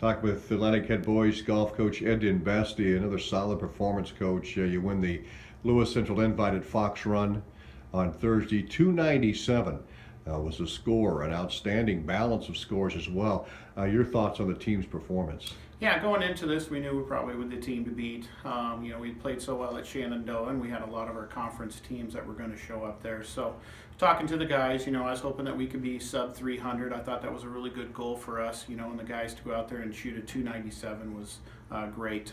Talking with Atlantic Head Boys golf coach Ed Denbeste, another solid performance, coach. You win the Lewis Central Invite at Fox Run on Thursday. 297 was the score, an outstanding balance of scores as well. Your thoughts on the team's performance? Yeah, going into this, we knew we probably were the team to beat. We played so well at Shenandoah, and we had a lot of our conference teams that were going to show up there. So, talking to the guys, I was hoping that we could be sub 300. I thought that was a really good goal for us, and the guys to go out there and shoot a 297 was great.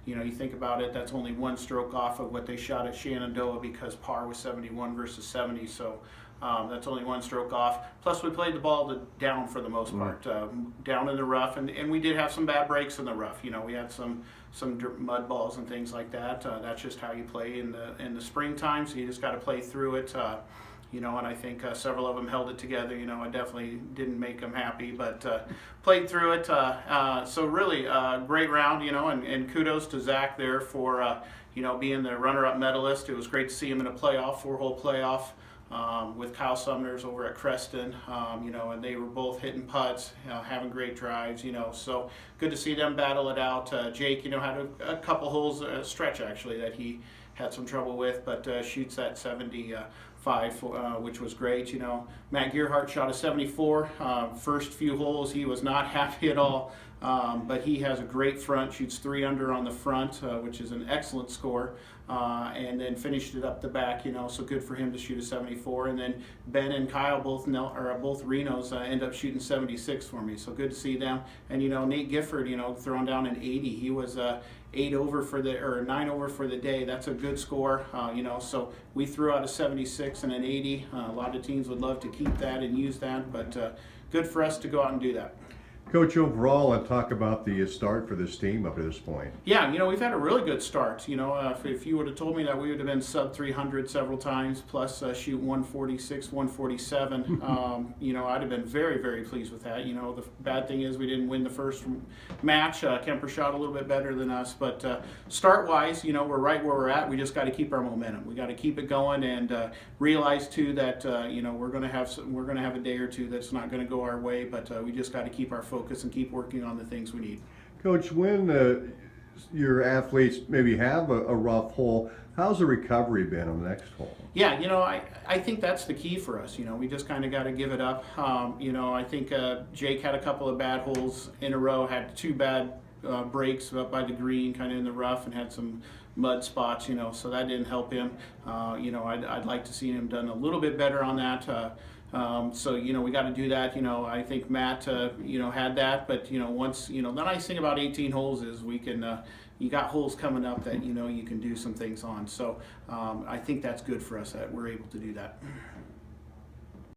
You think about it, that's only one stroke off of what they shot at Shenandoah because par was 71 versus 70. So, that's only one stroke off. Plus, we played the ball down for the most part, down in the rough, and we did have some bad breaks in the rough. We had some mud balls and things like that. That's just how you play in the springtime. So you just got to play through it. And I think several of them held it together. I definitely didn't make them happy, but played through it. So really, great round. And kudos to Zach there for being the runner-up medalist. It was great to see him in a playoff, 4-hole playoff. With Kyle Sumners over at Creston, and they were both hitting putts, having great drives, so good to see them battle it out. Jake, had a couple holes, stretch actually, that he had some trouble with, but shoots that 75, which was great. Matt Gearhart shot a 74. First few holes, he was not happy at all, but he has a great front, shoots 3 under on the front, which is an excellent score. And then finished it up the back, so good for him to shoot a 74. And then Ben and Kyle, both Renos, end up shooting 76 for me, so good to see them. And Nate Gifford, throwing down an 80. He was 9 over for the day. That's a good score, so we threw out a 76 and an 80. A lot of teams would love to keep that and use that, but good for us to go out and do that. Coach, overall, and talk about the start for this team up to this point. Yeah, we've had a really good start. If you would have told me that we would have been sub 300 several times, plus shoot 146, 147, I'd have been very, very pleased with that. The bad thing is we didn't win the first match. Kemper shot a little bit better than us, but start-wise, we're right where we're at. We just got to keep our momentum. We got to keep it going and realize too that we're going to have a day or two that's not going to go our way, but we just got to keep our focus and keep working on the things we need. Coach, when your athletes maybe have a rough hole, how's the recovery been on the next hole? Yeah, I think that's the key for us. We just kind of got to give it up. I think Jake had a couple of bad holes in a row, had 2 bad breaks up by the green, kind of in the rough, and had some mud spots, so that didn't help him. I'd like to see him done a little bit better on that. So we got to do that. I think Matt had that, but once the nice thing about 18 holes is we can you got holes coming up that you can do some things on. So I think that's good for us that we're able to do that.